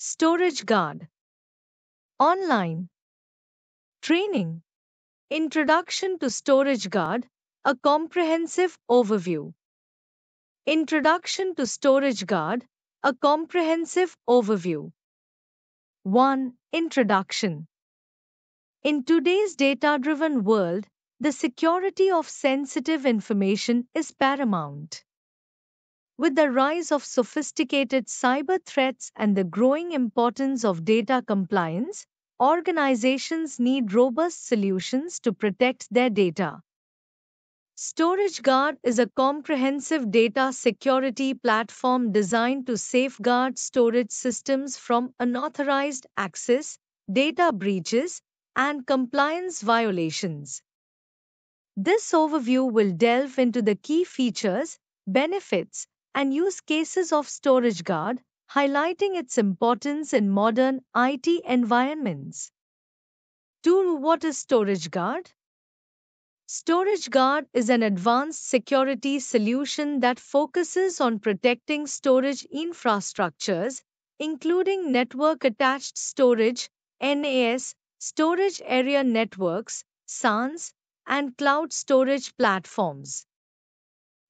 Storage Guard. Online training. Introduction to Storage Guard, a comprehensive overview. Introduction to Storage Guard, a comprehensive overview. 1. Introduction. In today's data-driven world, the security of sensitive information is paramount. With the rise of sophisticated cyber threats and the growing importance of data compliance, organizations need robust solutions to protect their data. StorageGuard is a comprehensive data security platform designed to safeguard storage systems from unauthorized access, data breaches, and compliance violations. This overview will delve into the key features, benefits, and use cases of StorageGuard, highlighting its importance in modern IT environments. 2. What is StorageGuard? StorageGuard is an advanced security solution that focuses on protecting storage infrastructures, including network attached storage, NAS, storage area networks, SANs, and cloud storage platforms.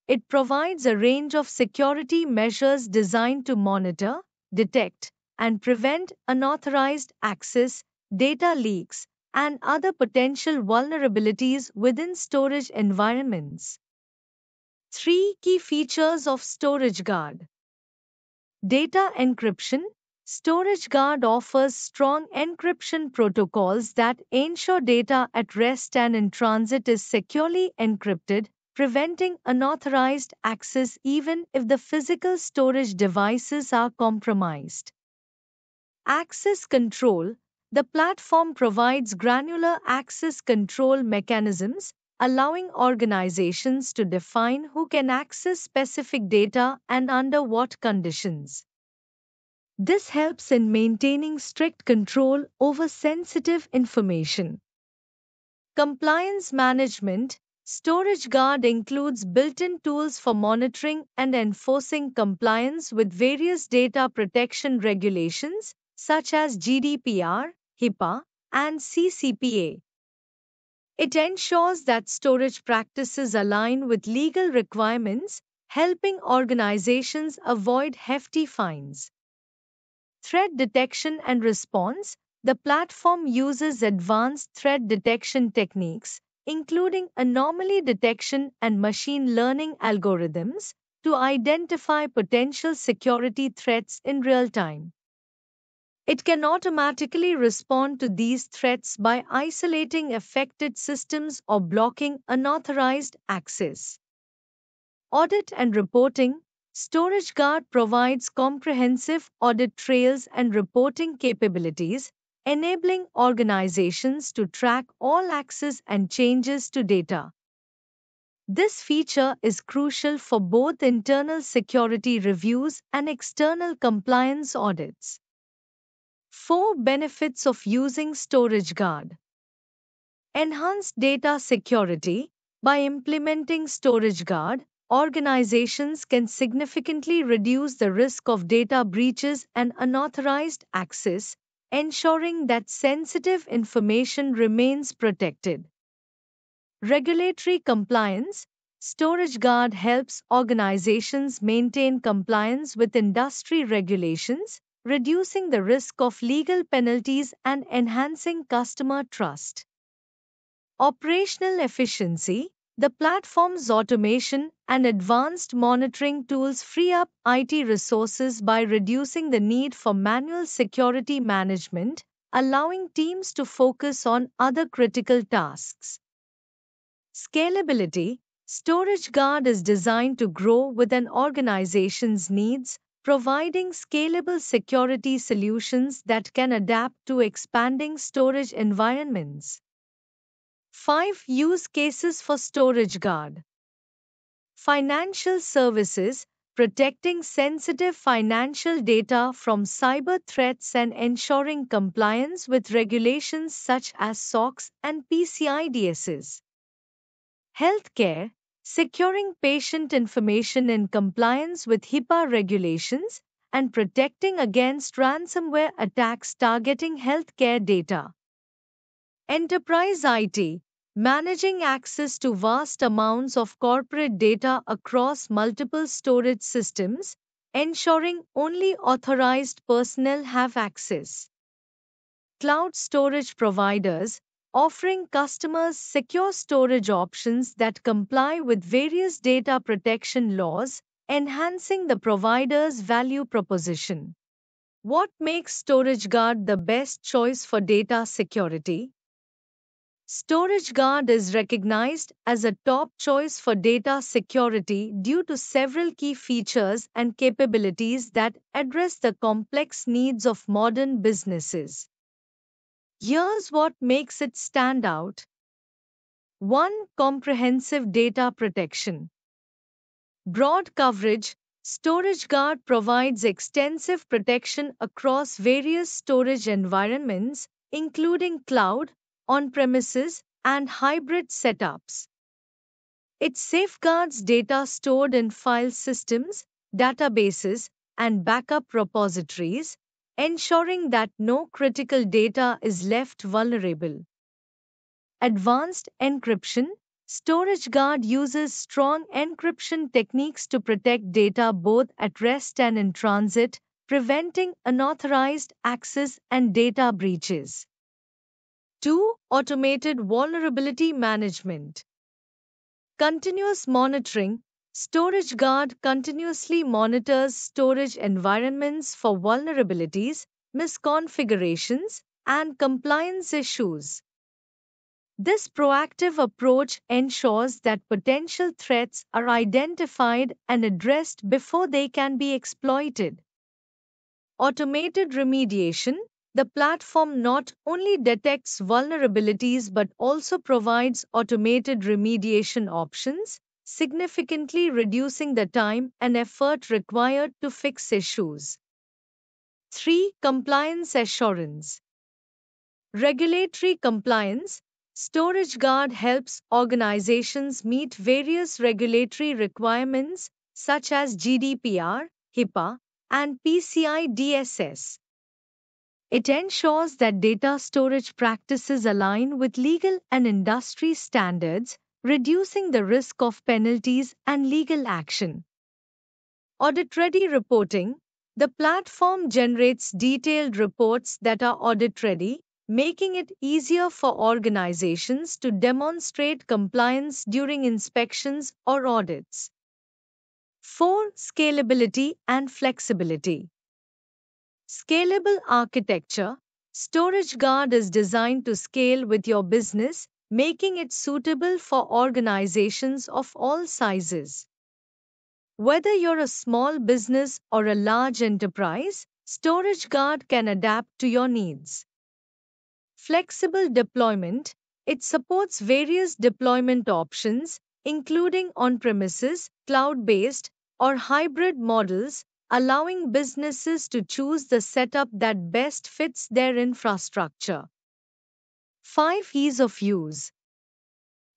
It provides a range of security measures designed to monitor, detect, and prevent unauthorized access, data leaks, and other potential vulnerabilities within storage environments. 3 key features of StorageGuard. Data encryption. StorageGuard offers strong encryption protocols that ensure data at rest and in transit is securely encrypted, preventing unauthorized access even if the physical storage devices are compromised. Access control. The platform provides granular access control mechanisms, allowing organizations to define who can access specific data and under what conditions. This helps in maintaining strict control over sensitive information. Compliance management. StorageGuard includes built-in tools for monitoring and enforcing compliance with various data protection regulations such as GDPR, HIPAA, and CCPA. It ensures that storage practices align with legal requirements, helping organizations avoid hefty fines. Threat detection and response. The platform uses advanced threat detection techniques, including anomaly detection and machine learning algorithms, to identify potential security threats in real time. It can automatically respond to these threats by isolating affected systems or blocking unauthorized access. Audit and reporting. StorageGuard provides comprehensive audit trails and reporting capabilities, enabling organizations to track all access and changes to data. This feature is crucial for both internal security reviews and external compliance audits. 4 benefits of using StorageGuard. Enhanced data security. By implementing StorageGuard, organizations can significantly reduce the risk of data breaches and unauthorized access, ensuring that sensitive information remains protected. Regulatory compliance. StorageGuard helps organizations maintain compliance with industry regulations, reducing the risk of legal penalties and enhancing customer trust. Operational efficiency. The platform's automation and advanced monitoring tools free up IT resources by reducing the need for manual security management, allowing teams to focus on other critical tasks. Scalability. StorageGuard is designed to grow with an organization's needs, providing scalable security solutions that can adapt to expanding storage environments. 5 use cases for StorageGuard. Financial services, protecting sensitive financial data from cyber threats and ensuring compliance with regulations such as SOX and PCI DSS. Healthcare, securing patient information in compliance with HIPAA regulations, and protecting against ransomware attacks targeting healthcare data. Enterprise IT, managing access to vast amounts of corporate data across multiple storage systems, ensuring only authorized personnel have access. Cloud storage providers, offering customers secure storage options that comply with various data protection laws, enhancing the provider's value proposition. What makes StorageGuard the best choice for data security? StorageGuard is recognized as a top choice for data security due to several key features and capabilities that address the complex needs of modern businesses. Here's what makes it stand out. 1. Comprehensive data protection. Broad coverage. StorageGuard provides extensive protection across various storage environments, including cloud, on-premises, and hybrid setups. It safeguards data stored in file systems, databases, and backup repositories, ensuring that no critical data is left vulnerable. Advanced encryption. StorageGuard uses strong encryption techniques to protect data both at rest and in transit, preventing unauthorized access and data breaches. 2. Automated vulnerability management. Continuous monitoring. StorageGuard continuously monitors storage environments for vulnerabilities, misconfigurations, and compliance issues. This proactive approach ensures that potential threats are identified and addressed before they can be exploited. Automated remediation. The platform not only detects vulnerabilities but also provides automated remediation options, significantly reducing the time and effort required to fix issues. 3. Compliance assurance. Regulatory compliance. StorageGuard helps organizations meet various regulatory requirements such as GDPR, HIPAA, and PCI DSS. It ensures that data storage practices align with legal and industry standards, reducing the risk of penalties and legal action. Audit-ready reporting. The platform generates detailed reports that are audit-ready, making it easier for organizations to demonstrate compliance during inspections or audits. 4. Scalability and flexibility. Scalable architecture. StorageGuard is designed to scale with your business, making it suitable for organizations of all sizes. Whether you're a small business or a large enterprise, StorageGuard can adapt to your needs. Flexible deployment. It supports various deployment options, including on-premises, cloud-based, or hybrid models, allowing businesses to choose the setup that best fits their infrastructure. 5. Ease of use.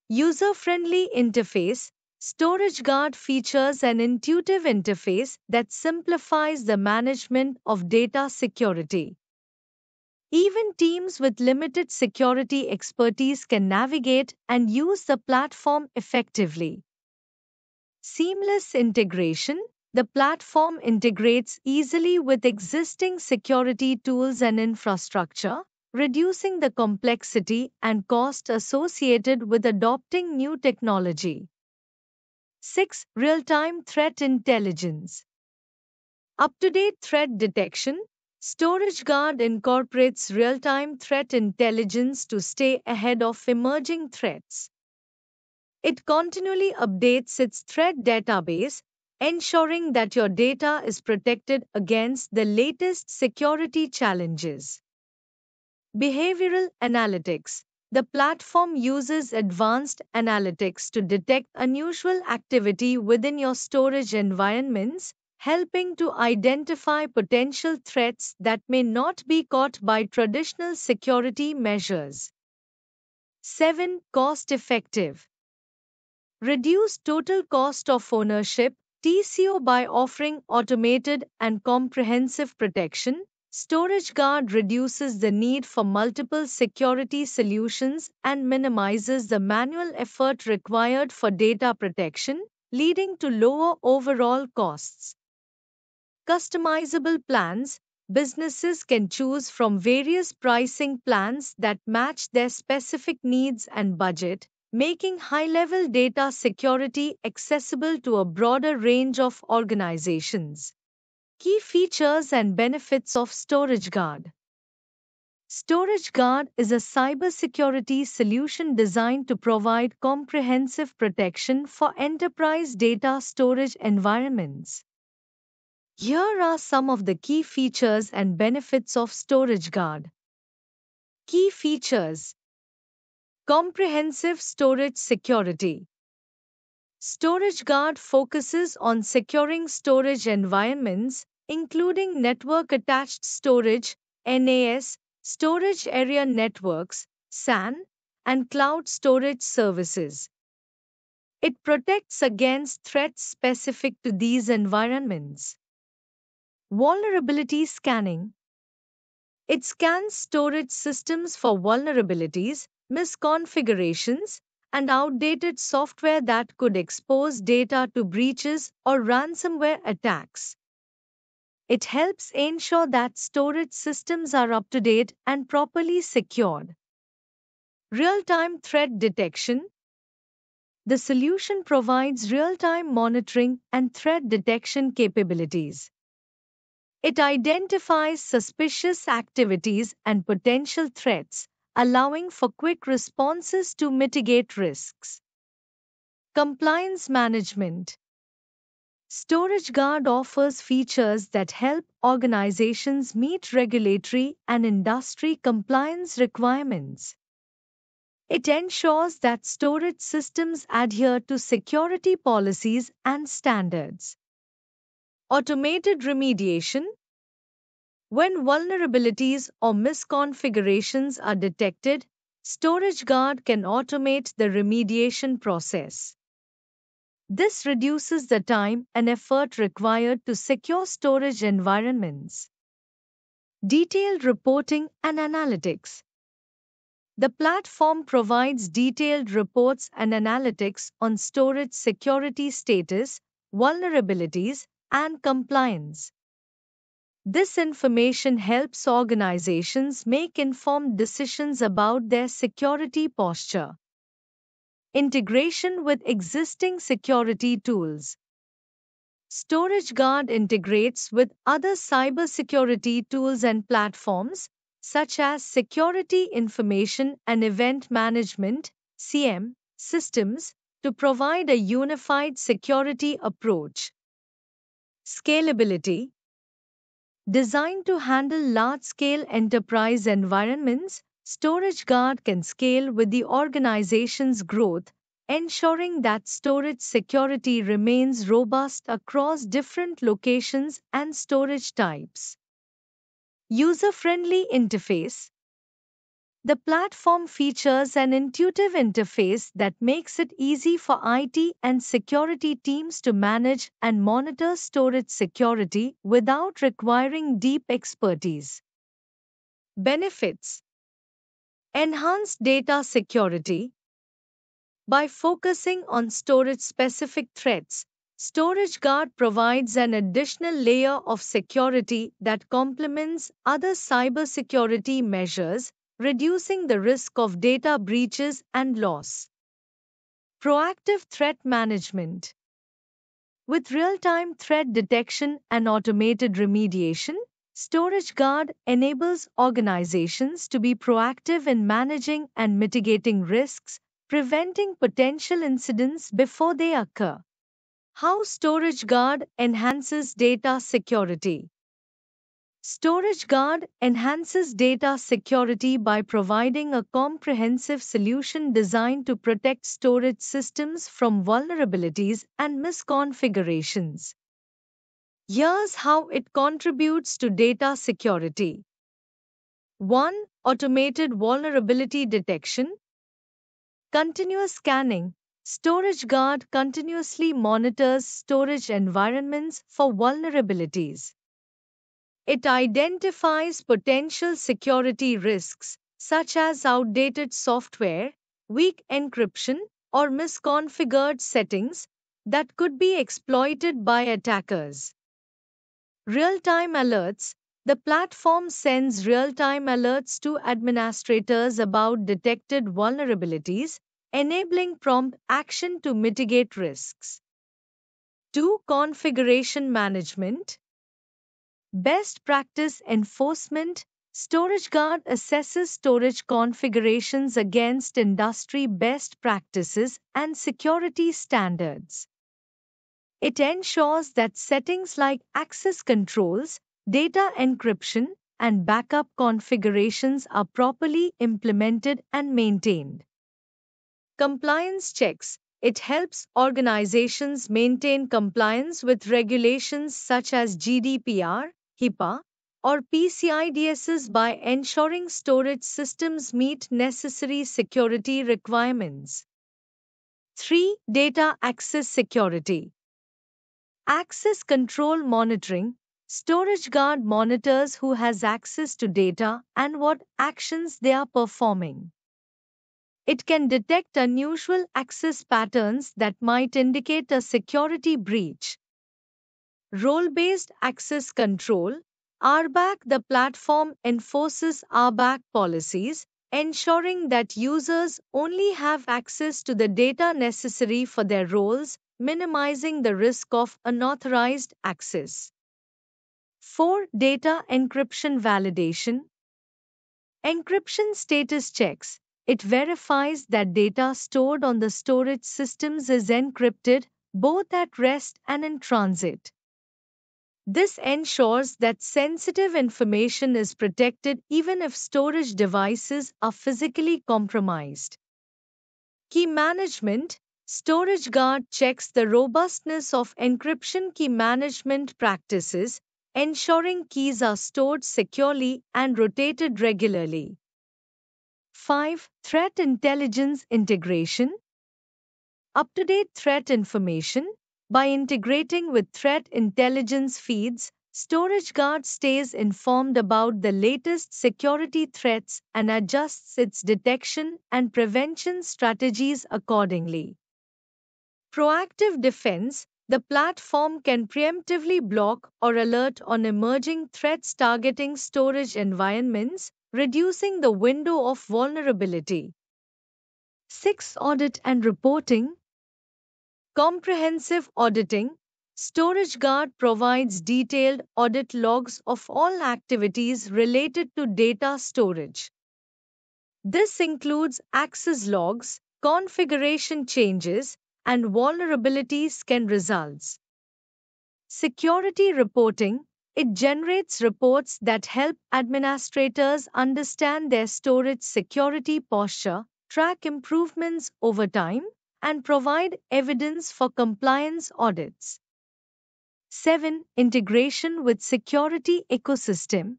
User-friendly interface. StorageGuard features an intuitive interface that simplifies the management of data security. Even teams with limited security expertise can navigate and use the platform effectively. Seamless integration. The platform integrates easily with existing security tools and infrastructure, reducing the complexity and cost associated with adopting new technology. 6. Real-time threat intelligence. Up-to-date threat detection. StorageGuard incorporates real-time threat intelligence to stay ahead of emerging threats. It continually updates its threat database, ensuring that your data is protected against the latest security challenges. Behavioral analytics. The platform uses advanced analytics to detect unusual activity within your storage environments, helping to identify potential threats that may not be caught by traditional security measures. 7. Cost effective. Reduce total cost of ownership. TCO by offering automated and comprehensive protection, StorageGuard reduces the need for multiple security solutions and minimizes the manual effort required for data protection, leading to lower overall costs. Customizable plans. Businesses can choose from various pricing plans that match their specific needs and budget, making high level data security accessible to a broader range of organizations. Key features and benefits of StorageGuard. StorageGuard is a cybersecurity solution designed to provide comprehensive protection for enterprise data storage environments. Here are some of the key features and benefits of StorageGuard. Key features: comprehensive storage security. StorageGuard focuses on securing storage environments, including network attached storage, NAS, storage area networks, SAN, and cloud storage services. It protects against threats specific to these environments. Vulnerability scanning. It scans storage systems for vulnerabilities, misconfigurations, and outdated software that could expose data to breaches or ransomware attacks. It helps ensure that storage systems are up to date and properly secured. Real time threat detection. The solution provides real time monitoring and threat detection capabilities. It identifies suspicious activities and potential threats, allowing for quick responses to mitigate risks. Compliance management. StorageGuard offers features that help organizations meet regulatory and industry compliance requirements. It ensures that storage systems adhere to security policies and standards. Automated remediation. When vulnerabilities or misconfigurations are detected, StorageGuard can automate the remediation process. This reduces the time and effort required to secure storage environments. Detailed reporting and analytics. The platform provides detailed reports and analytics on storage security status, vulnerabilities, and compliance. This information helps organizations make informed decisions about their security posture. Integration with existing security tools. StorageGuard integrates with other cybersecurity tools and platforms, such as Security Information and Event Management (CM) systems, to provide a unified security approach. Scalability. Designed to handle large-scale enterprise environments, StorageGuard can scale with the organization's growth, ensuring that storage security remains robust across different locations and storage types. User-friendly interface. The platform features an intuitive interface that makes it easy for IT and security teams to manage and monitor storage security without requiring deep expertise. Benefits. Enhanced data security. By focusing on storage-specific threats, StorageGuard provides an additional layer of security that complements other cybersecurity measures, reducing the risk of data breaches and loss. Proactive threat management. With real-time threat detection and automated remediation, StorageGuard enables organizations to be proactive in managing and mitigating risks, preventing potential incidents before they occur. How StorageGuard enhances data security. StorageGuard enhances data security by providing a comprehensive solution designed to protect storage systems from vulnerabilities and misconfigurations. Here's how it contributes to data security. 1. Automated vulnerability detection. Continuous scanning, StorageGuard continuously monitors storage environments for vulnerabilities. It identifies potential security risks, such as outdated software, weak encryption, or misconfigured settings that could be exploited by attackers. Real-time alerts. The platform sends real-time alerts to administrators about detected vulnerabilities, enabling prompt action to mitigate risks. 2. Configuration management. Best practice enforcement. StorageGuard assesses storage configurations against industry best practices and security standards. It ensures that settings like access controls, data encryption, and backup configurations are properly implemented and maintained. Compliance checks. It helps organizations maintain compliance with regulations such as GDPR, HIPAA, or PCI-DSS by ensuring storage systems meet necessary security requirements. 3. Data access security. Access control monitoring. StorageGuard monitors who has access to data and what actions they are performing. It can detect unusual access patterns that might indicate a security breach. Role-based access control. RBAC. The platform enforces RBAC policies, ensuring that users only have access to the data necessary for their roles, minimizing the risk of unauthorized access. 4. Data encryption validation. Encryption status checks. It verifies that data stored on the storage systems is encrypted, both at rest and in transit. This ensures that sensitive information is protected even if storage devices are physically compromised. Key management. StorageGuard checks the robustness of encryption key management practices, ensuring keys are stored securely and rotated regularly. 5. Threat intelligence integration. Up-to-date threat information. By integrating with threat intelligence feeds, StorageGuard stays informed about the latest security threats and adjusts its detection and prevention strategies accordingly. Proactive defense. The platform can preemptively block or alert on emerging threats targeting storage environments, reducing the window of vulnerability. 6. Audit and reporting. Comprehensive auditing. StorageGuard provides detailed audit logs of all activities related to data storage. This includes access logs, configuration changes, and vulnerability scan results. Security reporting. It generates reports that help administrators understand their storage security posture, track improvements over time, and provide evidence for compliance audits. 7. Integration with security ecosystem.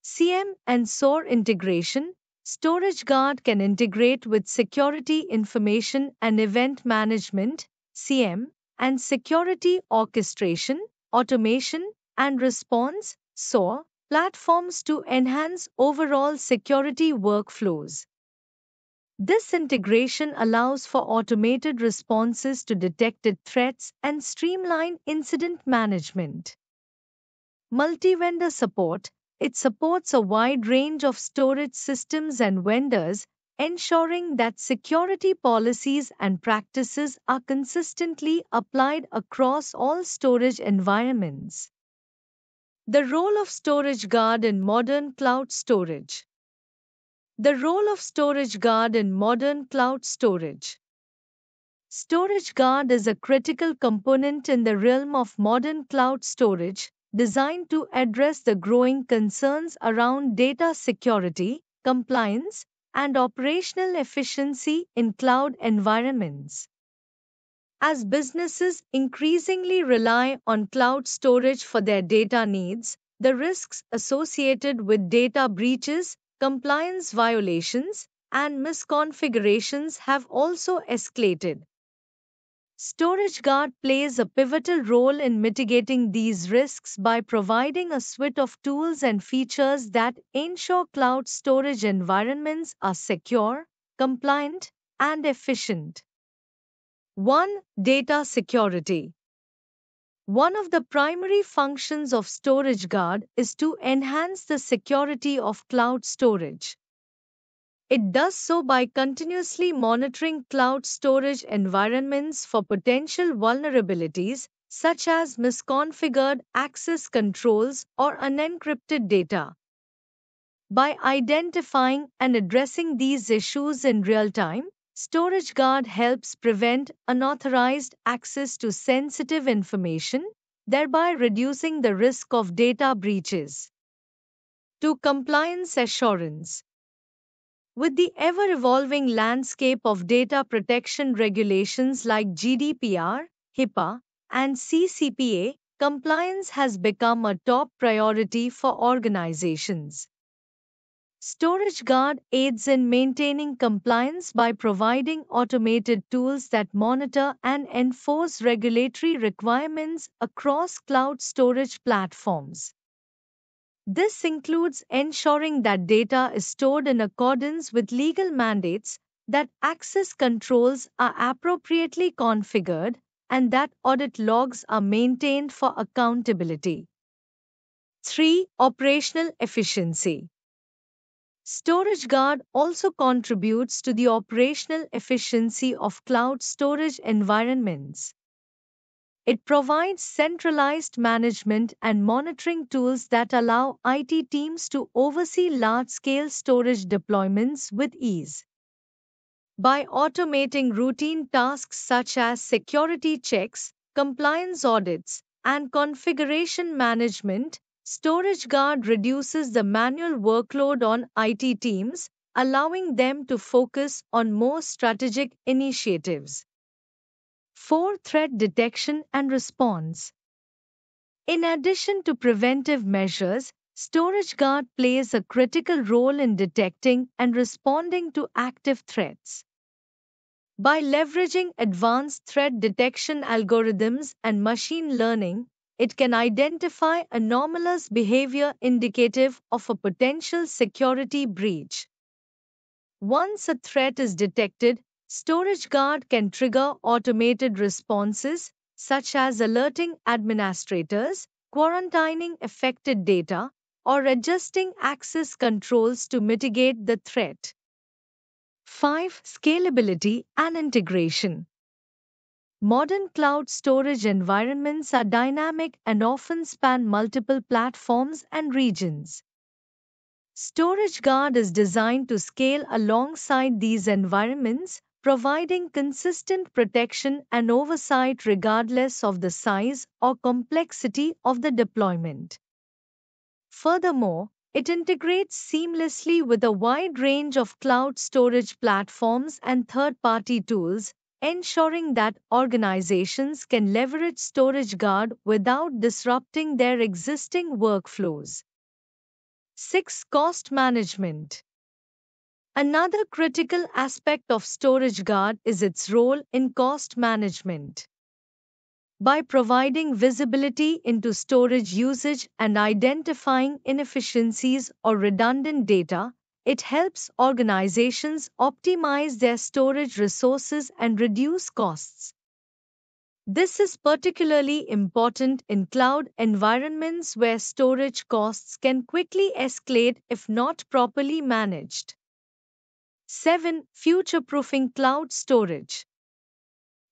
CM and SOAR integration. StorageGuard can integrate with security information and event management, CM, and security orchestration, automation, and response, SOAR, platforms to enhance overall security workflows. This integration allows for automated responses to detected threats and streamline incident management. Multi-vendor support. It supports a wide range of storage systems and vendors, ensuring that security policies and practices are consistently applied across all storage environments. The role of StorageGuard in modern cloud storage. The role of StorageGuard in modern cloud storage. StorageGuard is a critical component in the realm of modern cloud storage, designed to address the growing concerns around data security, compliance, and operational efficiency in cloud environments. As businesses increasingly rely on cloud storage for their data needs, the risks associated with data breaches, compliance violations, and misconfigurations have also escalated. StorageGuard plays a pivotal role in mitigating these risks by providing a suite of tools and features that ensure cloud storage environments are secure, compliant, and efficient. 1. Data security. One of the primary functions of StorageGuard is to enhance the security of cloud storage. It does so by continuously monitoring cloud storage environments for potential vulnerabilities, such as misconfigured access controls or unencrypted data. By identifying and addressing these issues in real time, StorageGuard helps prevent unauthorized access to sensitive information, thereby reducing the risk of data breaches. To compliance assurance. With the ever evolving landscape of data protection regulations like GDPR, HIPAA, and CCPA, compliance has become a top priority for organizations. StorageGuard aids in maintaining compliance by providing automated tools that monitor and enforce regulatory requirements across cloud storage platforms. This includes ensuring that data is stored in accordance with legal mandates, that access controls are appropriately configured, and that audit logs are maintained for accountability. 3. Operational efficiency. StorageGuard also contributes to the operational efficiency of cloud storage environments. It provides centralized management and monitoring tools that allow IT teams to oversee large scale storage deployments with ease. By automating routine tasks such as security checks, compliance audits, and configuration management, StorageGuard reduces the manual workload on IT teams, allowing them to focus on more strategic initiatives. 4. Threat detection and response. In addition to preventive measures, StorageGuard plays a critical role in detecting and responding to active threats. By leveraging advanced threat detection algorithms and machine learning, it can identify anomalous behavior indicative of a potential security breach. Once a threat is detected, StorageGuard can trigger automated responses, such as alerting administrators, quarantining affected data, or adjusting access controls to mitigate the threat. 5. Scalability and integration. Modern cloud storage environments are dynamic and often span multiple platforms and regions. StorageGuard is designed to scale alongside these environments, providing consistent protection and oversight regardless of the size or complexity of the deployment. Furthermore, it integrates seamlessly with a wide range of cloud storage platforms and third party tools, ensuring that organizations can leverage StorageGuard without disrupting their existing workflows. 6. Cost management. Another critical aspect of StorageGuard is its role in cost management. By providing visibility into storage usage and identifying inefficiencies or redundant data, it helps organizations optimize their storage resources and reduce costs. This is particularly important in cloud environments where storage costs can quickly escalate if not properly managed. 7. Future-proofing cloud storage.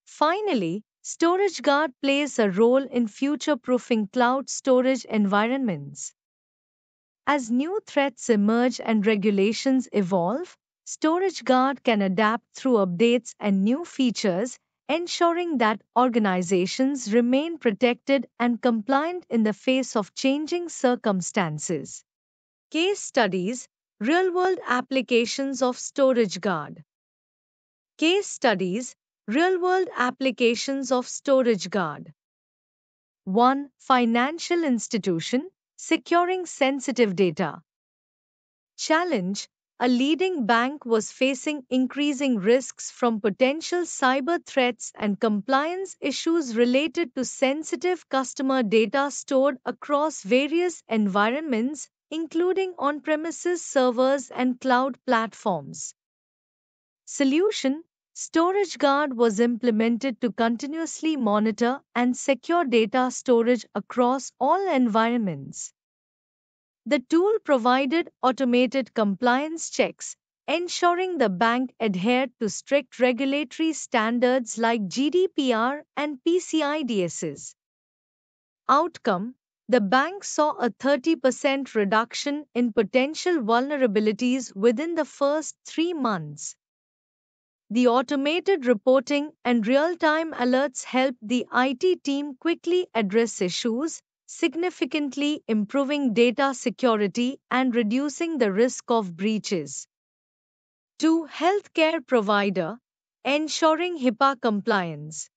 Finally, StorageGuard plays a role in future-proofing cloud storage environments. As new threats emerge and regulations evolve, StorageGuard can adapt through updates and new features, ensuring that organizations remain protected and compliant in the face of changing circumstances. Case studies, real-world applications of StorageGuard. Case studies, real-world applications of StorageGuard. 1. Financial institution, securing sensitive data. Challenge, a leading bank was facing increasing risks from potential cyber threats and compliance issues related to sensitive customer data stored across various environments, including on premises servers and cloud platforms. Solution: StorageGuard was implemented to continuously monitor and secure data storage across all environments. The tool provided automated compliance checks, ensuring the bank adhered to strict regulatory standards like GDPR and PCI DSS. Outcome: the bank saw a 30% reduction in potential vulnerabilities within the first 3 months. The automated reporting and real time alerts helped the IT team quickly address issues, significantly improving data security and reducing the risk of breaches. To healthcare provider, ensuring HIPAA compliance.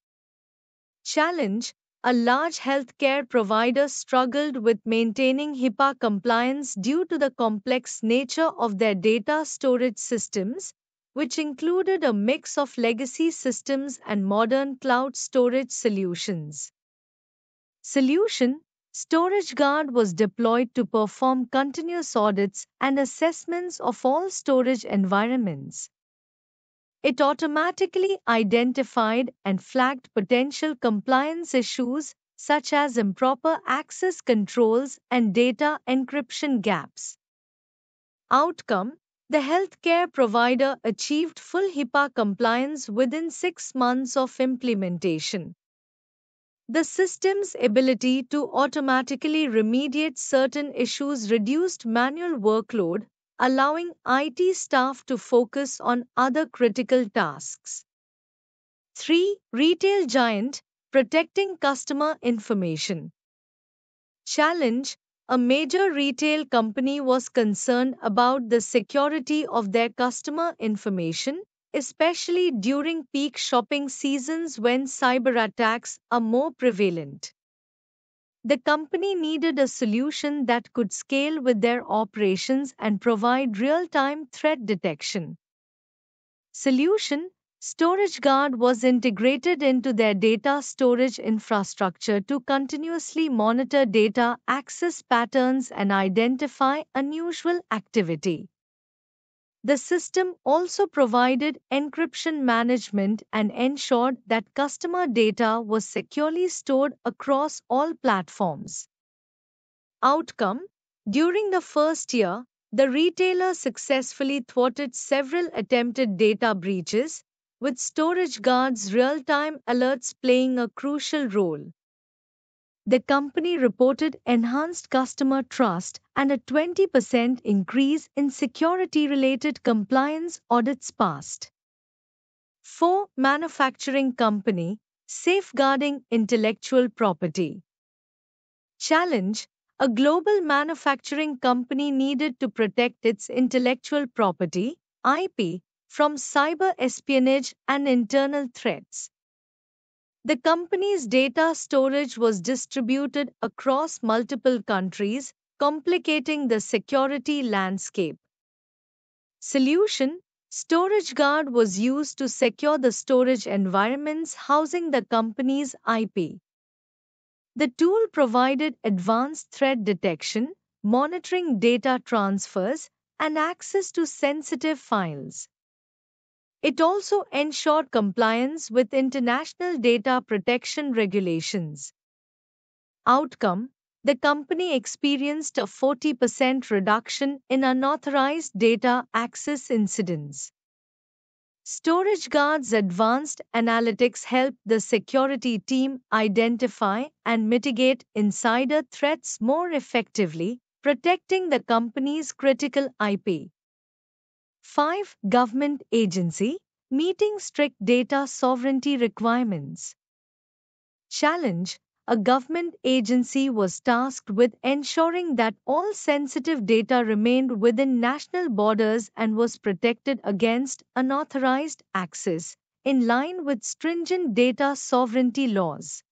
Challenge: a large healthcare provider struggled with maintaining HIPAA compliance due to the complex nature of their data storage systems, which included a mix of legacy systems and modern cloud storage solutions. Solution: StorageGuard was deployed to perform continuous audits and assessments of all storage environments. It automatically identified and flagged potential compliance issues such as improper access controls and data encryption gaps. Outcome: the healthcare provider achieved full HIPAA compliance within 6 months of implementation. The system's ability to automatically remediate certain issues reduced manual workload, allowing IT staff to focus on other critical tasks. 3. Retail giant protecting customer information. Challenge: a major retail company was concerned about the security of their customer information, especially during peak shopping seasons when cyber attacks are more prevalent. The company needed a solution that could scale with their operations and provide real time threat detection. Solution: StorageGuard was integrated into their data storage infrastructure to continuously monitor data access patterns and identify unusual activity. The system also provided encryption management and ensured that customer data was securely stored across all platforms. Outcome: during the first year, the retailer successfully thwarted several attempted data breaches, with StorageGuard's real time alerts playing a crucial role. The company reported enhanced customer trust and a 20% increase in security related compliance audits passed. 4. Manufacturing company safeguarding intellectual property. Challenge: a global manufacturing company needed to protect its intellectual property (IP) from cyber espionage and internal threats. The company's data storage was distributed across multiple countries, complicating the security landscape. Solution: StorageGuard was used to secure the storage environments housing the company's IP. The tool provided advanced threat detection, monitoring data transfers, and access to sensitive files. It also ensured compliance with international data protection regulations. Outcome: the company experienced a 40% reduction in unauthorized data access incidents. StorageGuard's advanced analytics helped the security team identify and mitigate insider threats more effectively, protecting the company's critical IP. 5. Government agency meeting strict data sovereignty requirements. Challenge: a government agency was tasked with ensuring that all sensitive data remained within national borders and was protected against unauthorized access, in line with stringent data sovereignty laws.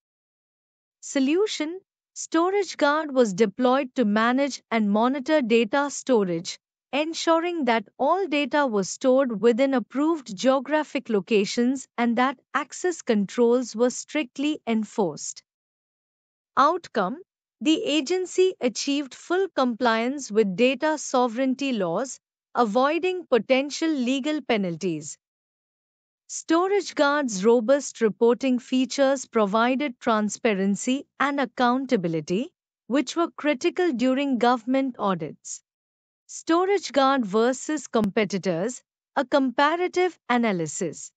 Solution: StorageGuard was deployed to manage and monitor data storage, ensuring that all data was stored within approved geographic locations and that access controls were strictly enforced. Outcome: the agency achieved full compliance with data sovereignty laws, avoiding potential legal penalties. StorageGuard's robust reporting features provided transparency and accountability, which were critical during government audits. StorageGuard versus competitors, a comparative analysis.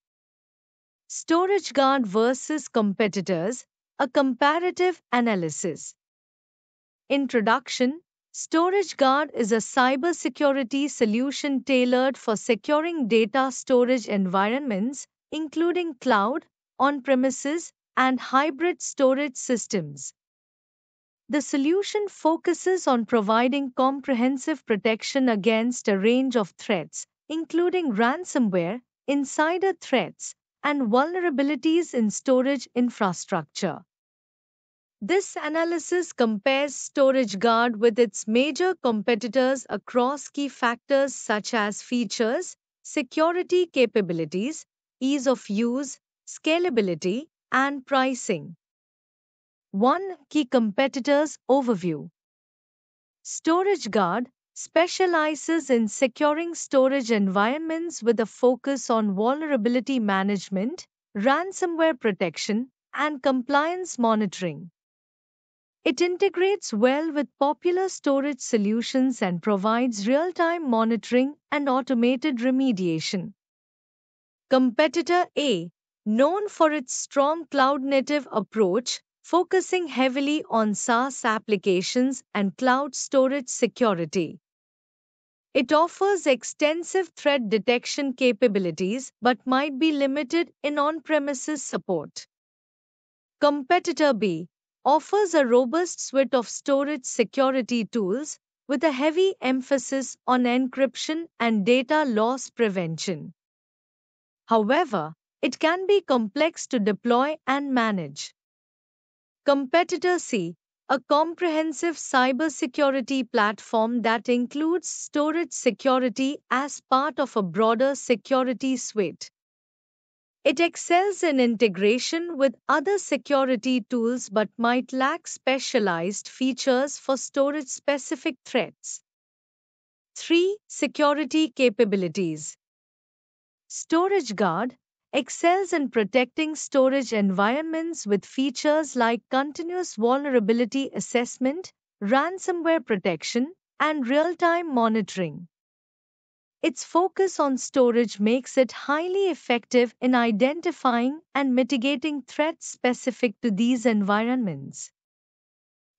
StorageGuard versus competitors, a comparative analysis. Introduction: StorageGuard is a cybersecurity solution tailored for securing data storage environments, including cloud, on premises, and hybrid storage systems. The solution focuses on providing comprehensive protection against a range of threats, including ransomware, insider threats, and vulnerabilities in storage infrastructure. This analysis compares StorageGuard with its major competitors across key factors such as features, security capabilities, ease of use, scalability, and pricing. 1. Key competitors overview. StorageGuard specializes in securing storage environments with a focus on vulnerability management, ransomware protection, and compliance monitoring. It integrates well with popular storage solutions and provides real-time monitoring and automated remediation. Competitor A, known for its strong cloud-native approach, focusing heavily on SaaS applications and cloud storage security. It offers extensive threat detection capabilities but might be limited in on-premises support. Competitor B offers a robust suite of storage security tools with a heavy emphasis on encryption and data loss prevention. However, it can be complex to deploy and manage. Competitor C, a comprehensive cybersecurity platform that includes storage security as part of a broader security suite. It excels in integration with other security tools but might lack specialized features for storage-specific threats. 3. Security capabilities. StorageGuard excels in protecting storage environments with features like continuous vulnerability assessment, ransomware protection, and real-time monitoring. Its focus on storage makes it highly effective in identifying and mitigating threats specific to these environments.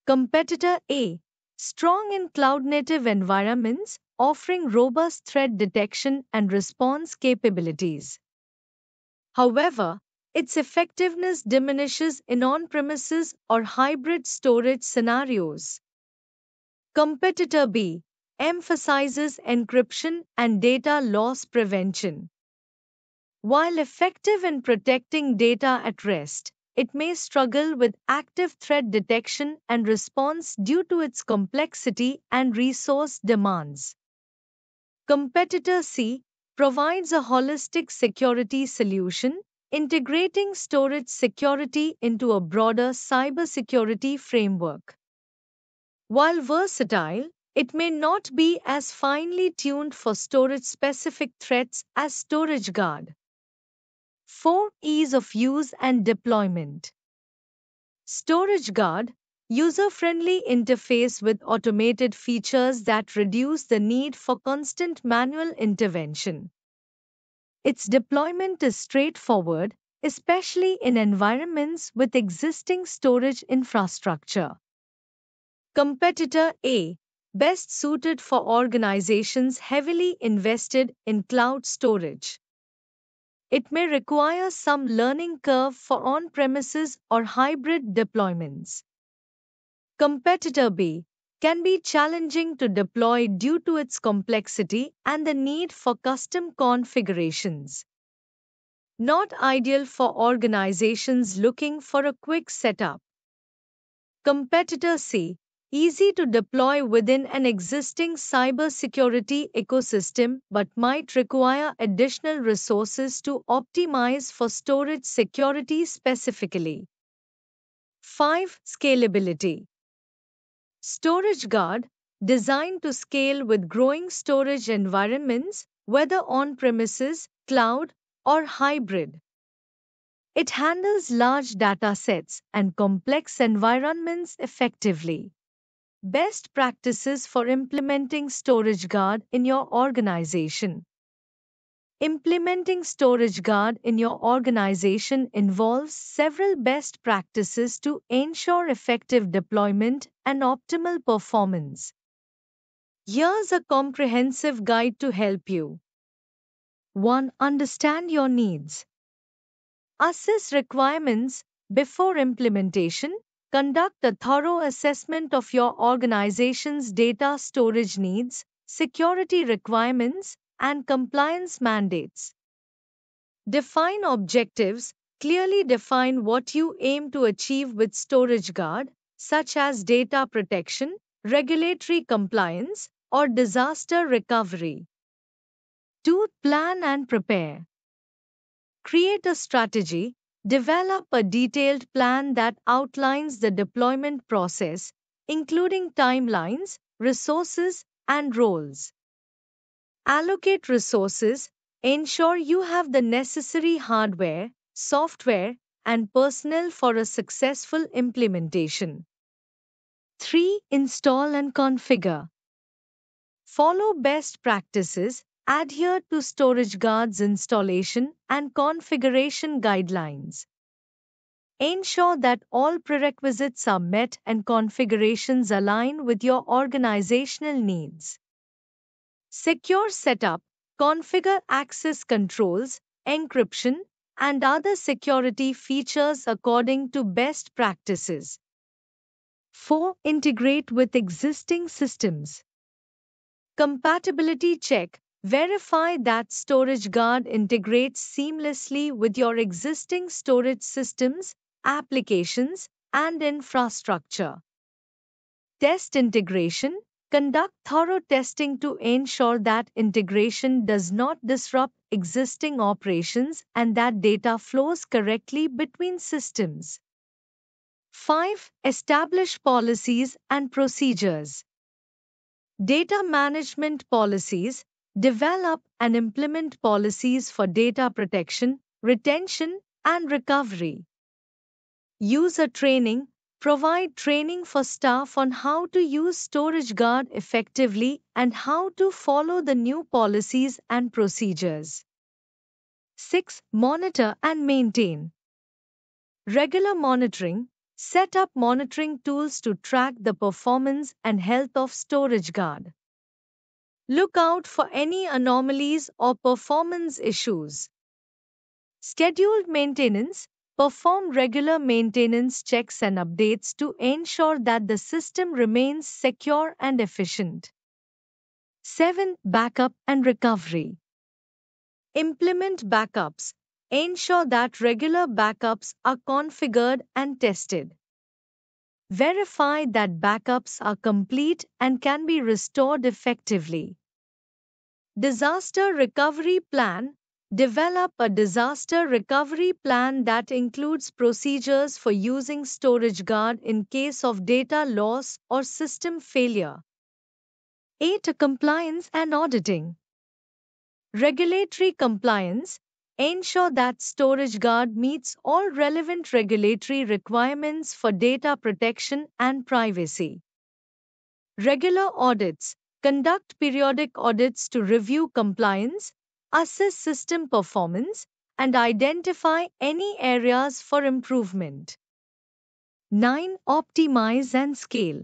Competitor A, strong in cloud-native environments, offering robust threat detection and response capabilities. However, its effectiveness diminishes in on-premises or hybrid storage scenarios. Competitor B emphasizes encryption and data loss prevention. While effective in protecting data at rest, it may struggle with active threat detection and response due to its complexity and resource demands. Competitor C provides a holistic security solution, integrating storage security into a broader cybersecurity framework. While versatile, it may not be as finely tuned for storage-specific threats as StorageGuard. 4. Ease of use and deployment. StorageGuard, user-friendly interface with automated features that reduce the need for constant manual intervention. Its deployment is straightforward, especially in environments with existing storage infrastructure. Competitor A, best suited for organizations heavily invested in cloud storage. It may require some learning curve for on-premises or hybrid deployments. Competitor B can be challenging to deploy due to its complexity and the need for custom configurations. Not ideal for organizations looking for a quick setup. Competitor C easy to deploy within an existing cybersecurity ecosystem but might require additional resources to optimize for storage security specifically. 5. Scalability. StorageGuard, designed to scale with growing storage environments, whether on premises, cloud, or hybrid. It handles large data sets and complex environments effectively. Best practices for implementing StorageGuard in your organization. Implementing StorageGuard in your organization involves several best practices to ensure effective deployment and optimal performance. Here's a comprehensive guide to help you. 1. Understand your needs. Assess requirements before implementation. Conduct a thorough assessment of your organization's data storage needs, security requirements, and compliance mandates. Define objectives. Clearly define what you aim to achieve with StorageGuard, such as data protection, regulatory compliance, or disaster recovery. 2. Plan and prepare. Create a strategy. Develop a detailed plan that outlines the deployment process, including timelines, resources, and roles. Allocate resources. Ensure you have the necessary hardware, software, and personnel for a successful implementation. 3. Install and configure. Follow best practices. Adhere to StorageGuard's installation and configuration guidelines. Ensure that all prerequisites are met and configurations align with your organizational needs. Secure setup. Configure access controls, encryption, and other security features according to best practices. 4. Integrate with existing systems. Compatibility check. Verify that StorageGuard integrates seamlessly with your existing storage systems, applications, and infrastructure. Test integration. Conduct thorough testing to ensure that integration does not disrupt existing operations and that data flows correctly between systems. 5. Establish policies and procedures. Data management policies. Develop and implement policies for data protection, retention, and recovery. User training. Provide training for staff on how to use StorageGuard effectively and how to follow the new policies and procedures. 6. Monitor and maintain. Regular monitoring. Set up monitoring tools to track the performance and health of StorageGuard. Look out for any anomalies or performance issues. Scheduled maintenance. Perform regular maintenance checks and updates to ensure that the system remains secure and efficient. 7. Backup and recovery. Implement backups. Ensure that regular backups are configured and tested. Verify that backups are complete and can be restored effectively. Disaster recovery plan. Develop a disaster recovery plan that includes procedures for using StorageGuard in case of data loss or system failure. 8. Compliance and auditing. Regulatory compliance. Ensure that StorageGuard meets all relevant regulatory requirements for data protection and privacy. Regular audits. Conduct periodic audits to review compliance, assess system performance, and identify any areas for improvement. 9. Optimize and scale.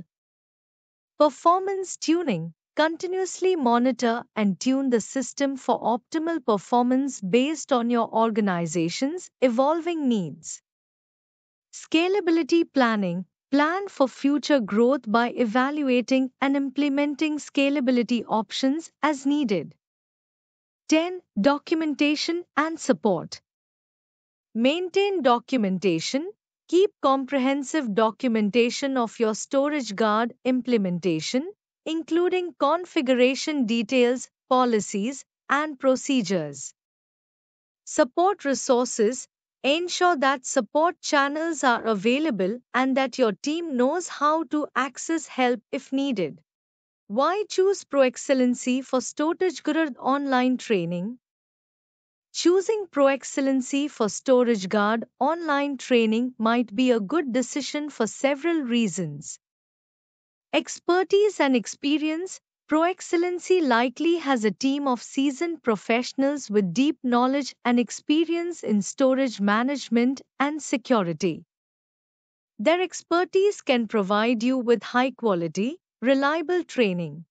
Performance tuning. Continuously monitor and tune the system for optimal performance based on your organization's evolving needs. Scalability planning. Plan for future growth by evaluating and implementing scalability options as needed. 10. Documentation and support. Maintain documentation, Keep comprehensive documentation of your storage guard implementation, including configuration details, policies, and procedures. Support resources. Ensure that support channels are available and that your team knows how to access help if needed. Why choose Pro Excellency for StorageGuard online training? Choosing Pro Excellency for StorageGuard online training might be a good decision for several reasons. Expertise and experience. Pro Excellency likely has a team of seasoned professionals with deep knowledge and experience in storage management and security. Their expertise can provide you with high quality, reliable training.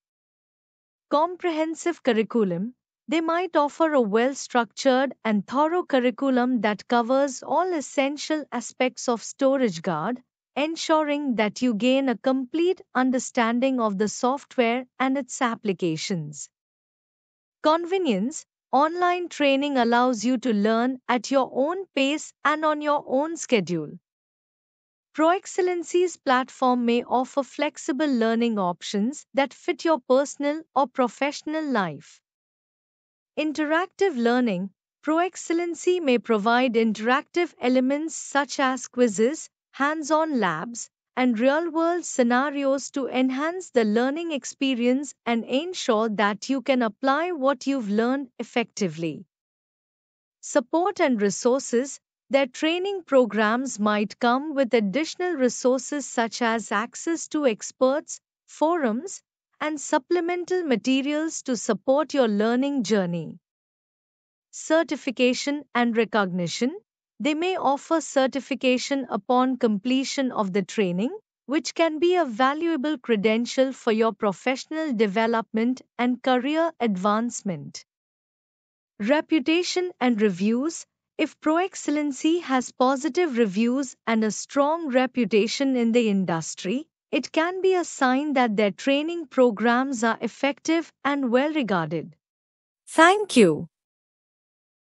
Comprehensive curriculum. They might offer a well structured and thorough curriculum that covers all essential aspects of StorageGuard, ensuring that you gain a complete understanding of the software and its applications. Convenience. Online training allows you to learn at your own pace and on your own schedule. Pro Excellency's platform may offer flexible learning options that fit your personal or professional life. Interactive learning. Pro Excellency may provide interactive elements such as quizzes, hands on labs, and real world scenarios to enhance the learning experience and ensure that you can apply what you've learned effectively. Support and resources. Their training programs might come with additional resources such as access to experts, forums, and supplemental materials to support your learning journey. Certification and recognition. They may offer certification upon completion of the training, which can be a valuable credential for your professional development and career advancement. Reputation and reviews. If Pro Excellency has positive reviews and a strong reputation in the industry, it can be a sign that their training programs are effective and well regarded. Thank you.